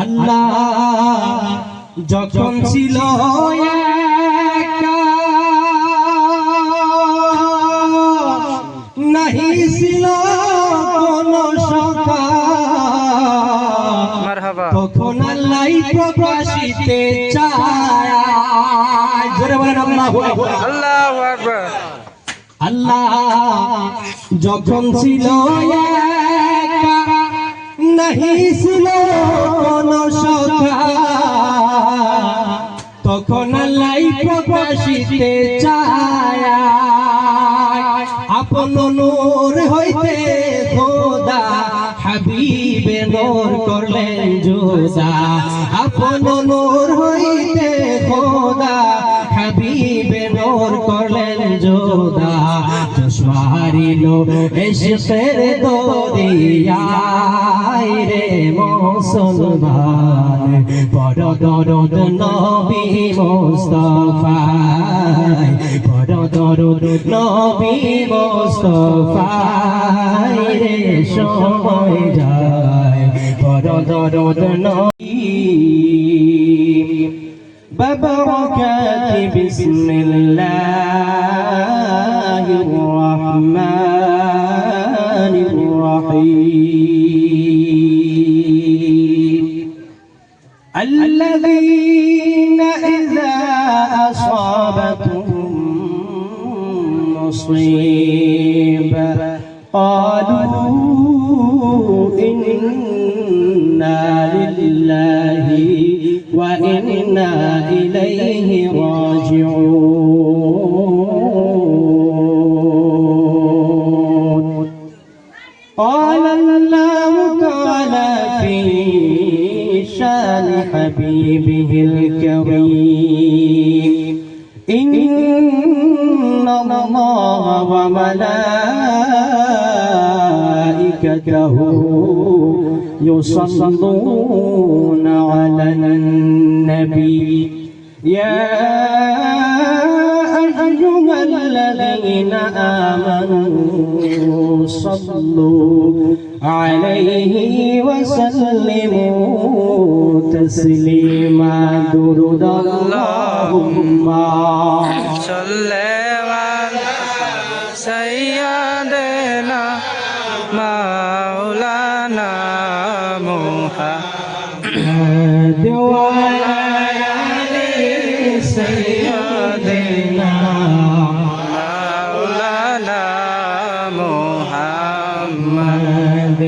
আল্লাহ যখন ছিল একা, নাহি ছিল কোন সখা, তখন আল্লাহ প্রকাশিতে চায়। জোরে বলেন আল্লাহু আকবার। আল্লাহু আকবার। আল্লাহ যখন ছিল একা, নাহি ছিল কোন সখা, তখন আল্লাহ প্রকাশিতে চায়। আপন নূর হইতে খোদা হাবিবে নূর করলেন জুদা। আপন নূর হইতে খোদা হাবিবে নূর করলেন জুদা। দুশ্মনিল ইশকের দরিয়ায় রে মুসলমান, বড় দরদ নবী মুস্তাফায়, বড় দরদ নবী মুস্তাফায় রে সময় যায়, বড় দরদ নবী। ببركات بسم الله الرحمن الرحيم الذين إذا أصابتهم مصيبة قالوا إنا لله وإنا إليه راجعون. قال الله تعالى في شان حبيبه الكريم إن الله وملائكته يصلون على النبي يا أيها الذين آمنوا صلوا عليه وسلموا تسليما. درود اللهم صل على سيدنا مولانا محمد وعلى آل سيدنا مولانا محمد.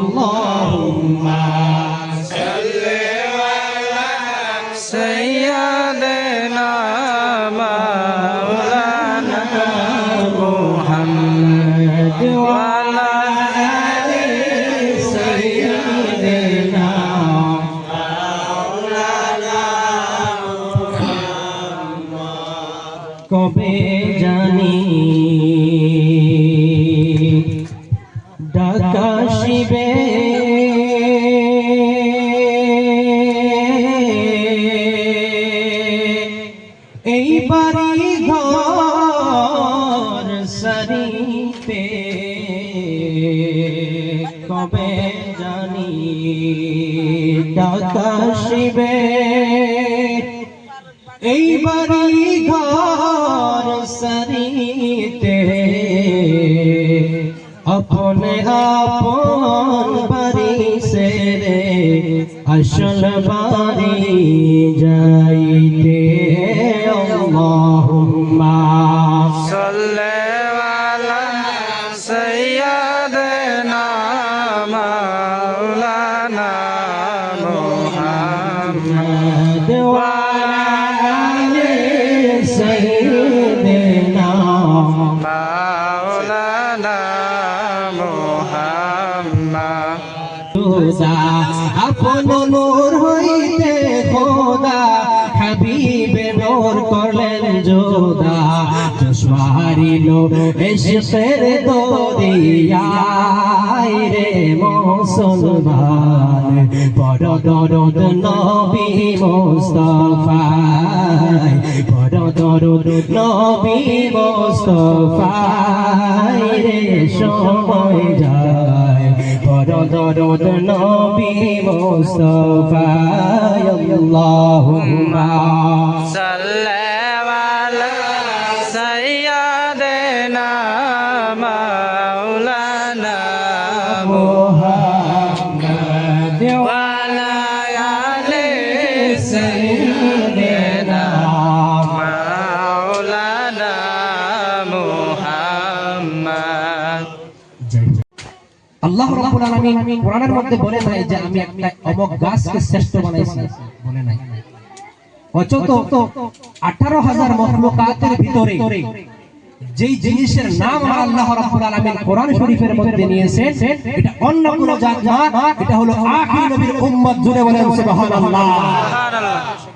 اللهم صل على سيدنا مولانا محمد وعلى آل سيدنا কবে জানি ডাকা শিবে এই বাড়ি ঘর সারিতে, কবে জানি ডাকা শিবে এই বাড়ি ঘর সারিতে। अपने आपन बारी से रे असल बारी जाइते। अल्लाहुम्मा सल्ले वाला सय्यदना मौलाना मुहम्मद वाला आले सय्यदना मौलाना मुहम्मद। আপন নূর হইতে খোদা হাবিবে নূর করলেন জোদা। দুশ্মনিল ইশকের দরিয়ায় রে মুসলমান, বড় দরদ নবী মুস্তাফায়, বড় দরদ নবী মুস্তাফায় রে সময় যায়, পড়ো দরুদ নবী মুস্তাফা আল্লাহুম্মা সাল্লি আলা সাইয়্যিদিনা মাওলানা মুহাম্মাদ ওয়া আলা আলি সাইয়্যিদিনা মাওলানা মুহাম্মদ। আল্লাহ রাব্বুল আলামিন কোরআনের মধ্যে বলে নাই যে আমি একটা অমুক গাছকে শ্রেষ্ঠ বানাইছি, বলে নাই। অথচ 18,000 মখলুকাতের ভিতরে যেই জিনিসের নাম আল্লাহ রাব্বুল আলামিন কোরআন শরীফের মধ্যে নিয়েছেন, এটা অন্য কোন জাত না, এটা হলো আখির নবীর উম্মত। জুড়ে বলেন সুবহানাল্লাহ।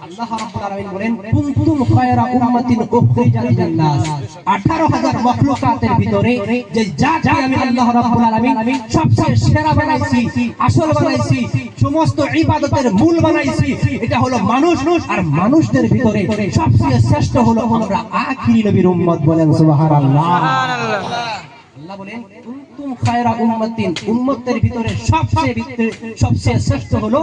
আল্লাহ রাব্বুল আলামিন বলেন কুনতুম খায়রা উম্মাতিন উখরিজাত লিন-নাস। 18,000 মখলুকাতের ভিতরে যে জাতকে আমি আল্লাহ রাব্বুল আলামিন সবচেয়ে সেরা বানাইছি, আসল বানাইছি, সমস্ত ইবাদতের মূল বানাইছি, এটা হলো মানুষ। আর মানুষদের ভিতরে সবচেয়ে শ্রেষ্ঠ হলো আমরা আখির নবীর উম্মত। বলেন সুবহানাল্লাহ। আল্লাহ বলেন কুনতুম খায়রা উম্মাতিন, উম্মতের ভিতরে সবচেয়ে শ্রেষ্ঠ হলো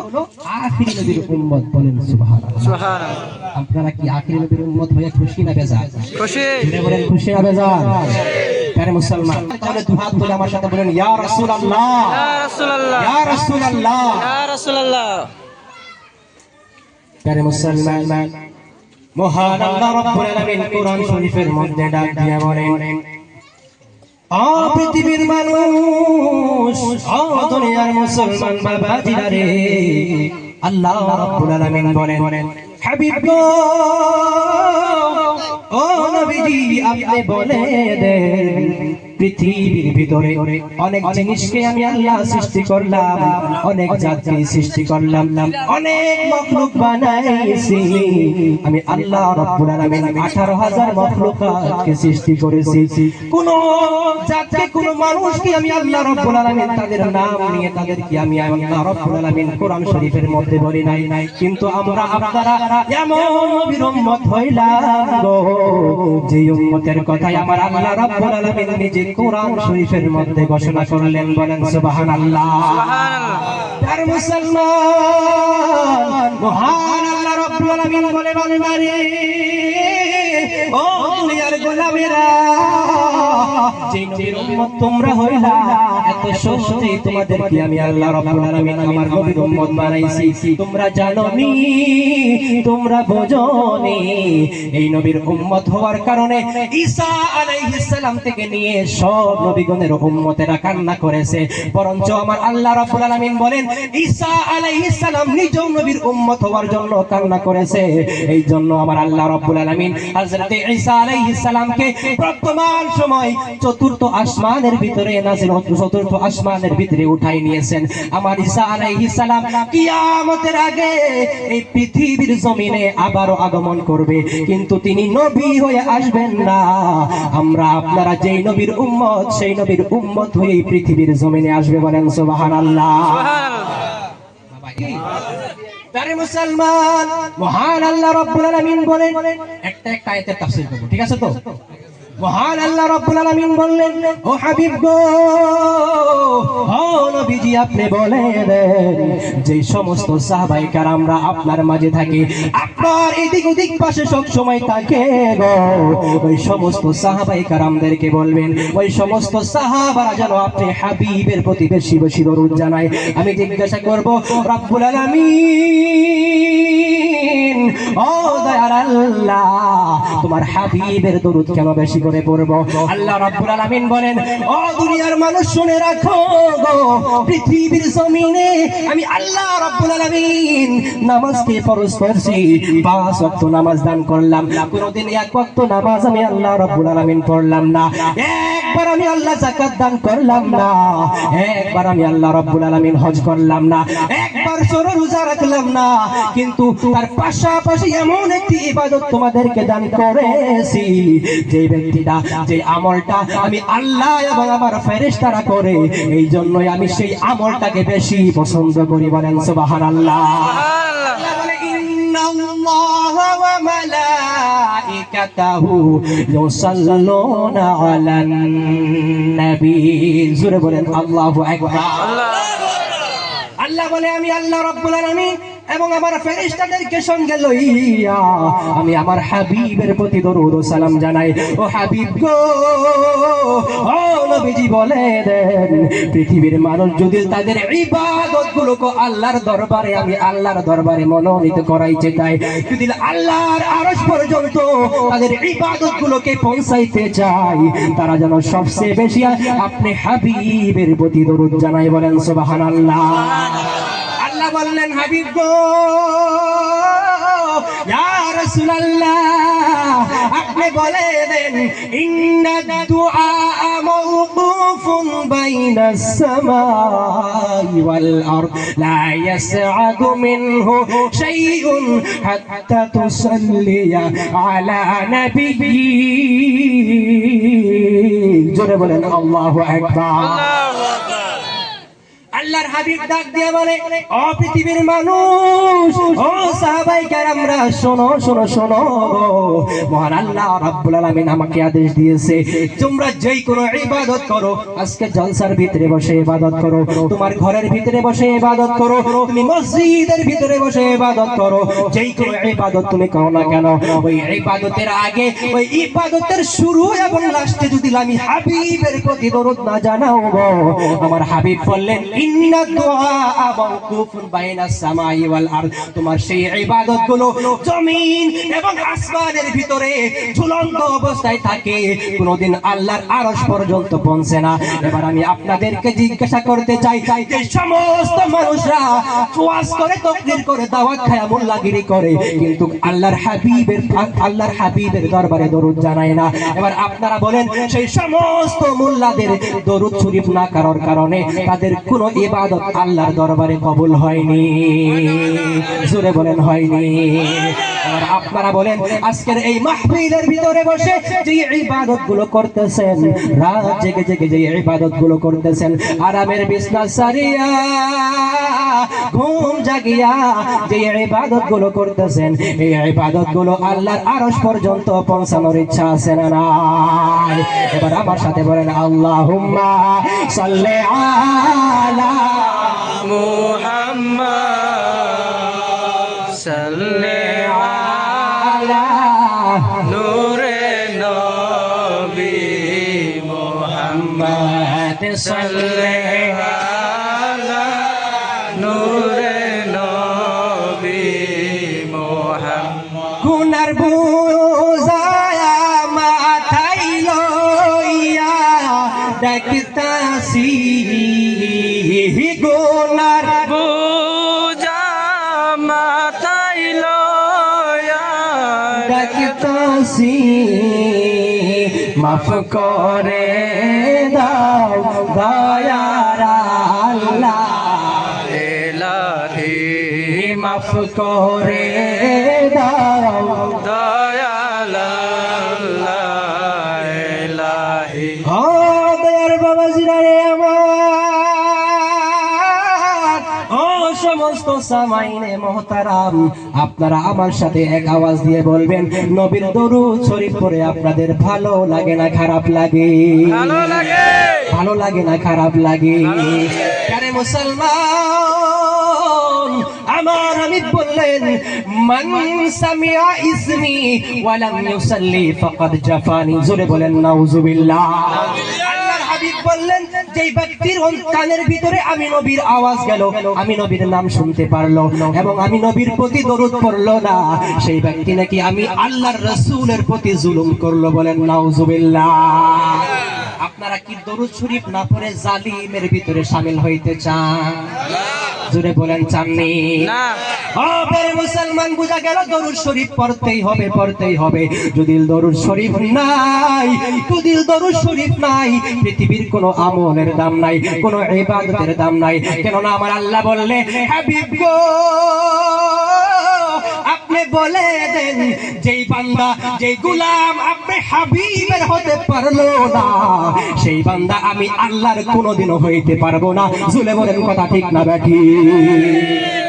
আখির নবীর উম্মত। বলেন সুবহানাল্লাহ। সুবহানাল্লাহ। আপনারা কি আখির নবীর উম্মত হয়ে খুশি না বেজার? খুশি। বলেন খুশি না বেজার? প্যারে মুসলমান, তাহলে দুই হাত তুলে আমার সাথে বলেন ইয়া রাসূলুল্লাহ, ইয়া রাসূলুল্লাহ, ইয়া রাসূলুল্লাহ, ইয়া রাসূলুল্লাহ। প্যারে মুসলমান, মহান আল্লাহ রাব্বুল আলামিন কোরআন শরীফের মধ্যে ডাক দিয়ে বলেন, আ পৃথিবীর মানুষ, আ দুনিয়ার মুসলমান বাবাজিরা রে, আল্লাহ রাব্বুল আলামিন বলেন হাবিব গো, ও নবীজি আপনি বলে দেন পৃথিবীর ভিতরে অনেক জিনিসকে আমি আল্লাহ সৃষ্টি করলাম, অনেক জাতকে সৃষ্টি করলাম, অনেক মখলুক বানাইছি। আমি আল্লাহ রাব্বুল আলামিন 18,000 মখলুকাতকে সৃষ্টি করেছি। কোন জাতকে, কোন মানুষকে আমি আল্লাহ রাব্বুল আলামিন তাদের নাম নিয়ে তাদেরকে আমি আল্লাহ রাব্বুল আলামিন কোরআন শরীফের মধ্যে বলি নাই। কিন্তু আমরা আপনারা এমন নবীর উম্মত হইলাম গো, যে উম্মতের কথাই আমার আল্লাহ রাব্বুল আলামিন নিজে কোরআন শরীফের মধ্যে ঘোষণা করলেন। বলেন সুবহানাল্লাহ। সুবহানাল্লাহ। আর মুসলমান, মহান আল্লাহ রাব্বুল আলামিন বলেন আরে ও দুনিয়ার গোলামেরা, যে নবীর উম্মত তোমরা হইলা, এত সহজেই তোমাদেরকে আমি আল্লাহ রাব্বুল আলামিন আমার নবীর উম্মত বানাইছি। তোমরা জানোনি, তোমরা বোঝোনি, এই নবীর উম্মত হওয়ার কারণে ঈসা আলাইহিস সালাম থেকে নিয়ে সব নবীগণের উম্মতেরা কান্না করেছে। বরঞ্চ আমার আল্লাহ রাব্বুল আলামিন বলেন ঈসা আলাইহিস সালাম নিজেও নবীর উম্মত হওয়ার জন্য কান্না করেছে। এই জন্য আমার আল্লাহ রাব্বুল আলামিন হযরত ঈসা আলাইহিস সালামকে বর্তমান সময় চতুর্থ আসমানের ভিতরে নাযিল, চতুর্থ আসমানের ভিতরে উঠাই নিয়েছেন। আমার ঈসা আলাইহিস সালাম কিয়ামতের আগে এই পৃথিবীর জমিনে আবারও আগমন করবে, কিন্তু তিনি নবী হয়ে আসবেন না। আমরা আপনারা যেই নবীর উম্মত, সেই নবীর উম্মত হয়ে এই পৃথিবীর জমিনে আসবে। বলেন সুবহানাল্লাহ। তারে মুসলমান, মহান আল্লাহ রাব্বুল আলামিন বলেন, একটা আয়াতের তাফসীর করব, ঠিক আছে তো? মহান আল্লাহ রাব্বুল আলামিন বললেন ও হাবিব গো, ও নবীজি আপনি বলে দেন যে সমস্ত সাহাবায়ে কেরামরা আপনার মাঝে থাকে, আপনার এদিক ওদিক পাশে সব সময় থাকে গো, ওই সমস্ত সাহাবায়ে কেরামদেরকে বলবেন, ওই সমস্ত সাহাবারা যেন আপনি হাবিবের প্রতি বেশি বেশি দরুদ জানায়। আমি জিজ্ঞাসা করব রাব্বুল আলামিন, ও দয়ার আল্লাহ তোমার হাবিবের দরুদ কেন বেশি করে পড়ব? আল্লাহ রাব্বুল আলামিন বলেন ও দুনিয়ার মানুষ শুনে রাখো গো, পৃথিবীর জমিনে আমি আল্লাহ রাব্বুল আলামিন নামাজকে ফরজ করেছি, 5 ওয়াক্ত নামাজ দান করলাম, কোনদিন 1 ওয়াক্ত নামাজ আমি আল্লাহ রাব্বুল আলামিন পড়লাম না, একবার আমি আল্লাহ যাকাত দান করলাম না, একবার আমি আল্লাহ রাব্বুল আলামিন হজ করলাম না, একবার রোজা রাখলাম না, কিন্তু তার পাশাপাশি এমন একটি ইবাদত তোমাদেরকে দান করেছি, যে ব্যক্তিটা, যে আমলটা আমি আল্লাহ এবং আমার ফেরেশতারা করে, এই জন্যই আমি সেই আমলটাকে বেশি পছন্দ করি। বলেন সুবহানাল্লাহ। আল্লাহ বলে ইন্নাল্লাহা ওয়া মালাইকাতাহু ইউসাল্লুনা আলান নবী। জোরে বলেন আল্লাহু আকবার। আল্লাহ বলে আমি আল্লাহ রাব্বুল আলামিন এবং আমার ফেরেশতাদেরকে সঙ্গে লইয়া আমি আমার হাবিবের প্রতি দরুদ ও সালাম জানাই। ও হাবিব গো, ও নবীজি বলে দেন, পৃথিবীর মানুষ যদি তাদের ইবাদতগুলোকে আল্লাহর দরবারে, আমি আল্লাহর দরবারে মনোনীত করাইতে চাই, যদি আল্লাহর আরশ পর্যন্ত তাদের ইবাদতগুলোকে পৌঁছাইতে চাই, তারা যেন সবচেয়ে বেশি আপনি হাবিবের প্রতি দরুদ জানাই। বলেন সুবহানাল্লাহ। আল্লাহ বললেন হাবিব গো, ইয়া রাসূলুল্লাহ, আপনি বলে দেন ইন্নাদ দুআ মাওকুফুন বাইনাস সামাই ওয়াল আরদ লা ইয়াসআদু মিনহু শাইউন হাত্তা তুসাল্লিয়া আলা নাবিয়্যি। জোরে বলেন আল্লাহু আকবার। আল্লাহর হাবিব ডাক দিয়ে বলে, ও পৃথিবীর মানুষ, ও সাহাবায়ে কেরামরা, শোনো শোনো শোনো, মহান আল্লাহ রাব্বুল আলামিন আমাকে আদেশ দিয়েছে, তোমরা যেই কোনো ইবাদত করো, আজকে জলসার ভিতরে বসে ইবাদত করো, তোমার ঘরের ভিতরে বসে ইবাদত করো, তুমি মসজিদের ভিতরে বসে ইবাদত করো, যেই কোনো ইবাদত তুমি করো না কেন, ওই ইবাদতের আগে, ওই ইবাদতের শুরু এবং লাস্টে যদি আমি হাবিবের প্রতি দরুদ না জানাও, আমার হাবিব বললেন ইন্নাদ দুআ মাওকুফুন বাইনাস সামাই ওয়াল আরদ, তোমার সেই ইবাদতগুলো জমিন এবং আসমানের ভিতরে ঝুলন্ত অবস্থায় থাকে, কোনদিন আল্লাহর আরশ পর্যন্ত পৌঁছে না। এবার আমি আপনাদেরকে জিজ্ঞাসা করতে চাই, যে সমস্ত মানুষরা ওয়াজ করে, তাকরীর করে, দাওয়াত খায়, মোল্লাগিরি করে, কিন্তু আল্লাহর হাবিবের দরবারে দরুদ জানায় না, এবার আপনারা বলেন সেই সমস্ত মোল্লাদের দরুদ শরীফ না করার কারণে তাদের কোনো ইবাদত আল্লাহর দরবারে কবুল হয়নি? জোরে বলেন হয়নি। আর আপনারা বলেন আজকের এই মাহফিলের ভিতরে বসে যে ইবাদতগুলো করতেছেন, রাত জেগে জেগে যে ইবাদতগুলো করতেছেন, আরামের বিছনা সারিয়া ঘুম জাগিয়া যে ইবাদতগুলো করতেছেন, এই ইবাদতগুলো আল্লাহর আরশ পর্যন্ত পৌঁছানোর ইচ্ছা আছে না নাই? এবার আমার সাথে বলেন আল্লাহুম্মা সাল্লি আলা মুহাম্মদ সাল্লি আলা নূরে নবী মুহাম্মদ সাল্লি আলা নূরে নবী মুহাম্মদ। গুনার বুঝায়া মাথায় লইয়া দেখতাছি, গুনার বুঝা মাথায় লয়া দেখতাছি, মাফ করে দাও দয়ার আল্লাহ, এলাহি মাফ করে দাও দয়াল আল্লাহ এলাহি। দয়ার বাবা জিরারে আমার, ও সমস্ত সামাইনে মোহতারাম, আপনারা আমার সাথে এক আওয়াজ দিয়ে বলবেন, নবীর দরুদ শরীফ পড়ে আপনাদের ভালো লাগে না খারাপ লাগে? ভালো লাগে। ভালো লাগে না খারাপ লাগে? আরে মুসলমান, আমার হাবিব বললেন, মান সামিআ ইসমি ওয়া লাম ইউসাল্লি ফাকাদ জাফানি। জোরে বলেন নাউজুবিল্লাহ। আল্লাহর হাবিব বললেন, যেই ব্যক্তির কানের ভিতরে আমি নবীর আওয়াজ গেল, আমি নবীর নাম শুনতে পারলো এবং আমি নবীর প্রতি দরুদ পড়লো না, সেই ব্যক্তি নাকি আমি আল্লাহর রাসূলের প্রতি জুলুম করলো। বলেন নাউজুবিল্লাহ। আপনারা কি দরুদ শরীফ না পড়ে জালিমের ভিতরে শামিল হইতে চান? জোরে বলেন চাননি? না। মুসলমান, বুঝা গেল দরুদ শরীফ পড়তেই হবে, পড়তেই হবে। যদি দরুদ শরীফ নাই, যদি দরুদ শরীফ নাই, পৃথিবীর কোনো আমলের দাম নাই, কোনো ইবাদতের দাম নাই। কেননা আমার আল্লাহ বললে, হাবিব গো, আপনি বলে দেন, যেই বান্দা, যেই গোলাম আপনি হাবিবের হতে পারলো না, সেই বান্দা আমি আল্লাহর কোনোদিনও হইতে পারবো না। জুলে বলেন কথা ঠিক না ব্যাঠি?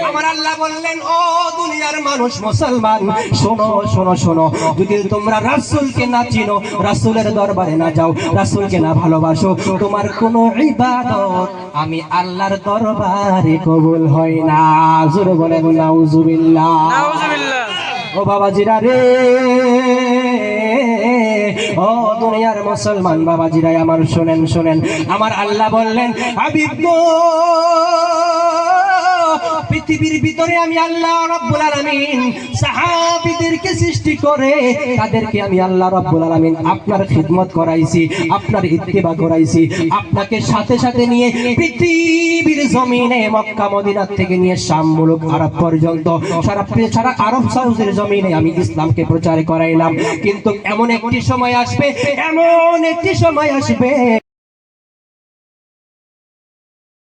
আমার আমার আল্লাহ বললেন, ও দুনিয়ার মানুষ মুসলমান, শোনো শোনো শোনো, যদি তোমরা রাসূলকে না চিনো, রাসূলের দরবারে না যাও, রাসূলকে না ভালোবাসো, তোমার কোনো ইবাদত আমি আল্লাহর দরবারে কবুল হয় না। জোরে বলেন নাউজুবিল্লাহ। নাউজুবিল্লাহ। ও বাবাজিরা রে, ও দুনিয়ার মুসলমান বাবাজিরা আমার, শোনেন শোনেন, আমার আল্লাহ বললেন, হাবিব গো, পৃথিবীর ভিতরে আমি আল্লাহ রাব্বুল আলামিন সাহাবীদেরকে সৃষ্টি করে তাদেরকে আমি আল্লাহ রাব্বুল আলামিন আপনার খিদমত করাইছি, আপনার ইত্তিবা করাইছি, আপনাকে সাথে সাথে নিয়ে পৃথিবীর জমিনে মক্কা মদিনা থেকে নিয়ে শাম মুলুক আরব পর্যন্ত সারা আরব সাউদের জমিনে আমি ইসলামকে প্রচার করাইলাম। কিন্তু এমন একটি সময় আসবে, এমন একটি সময় আসবে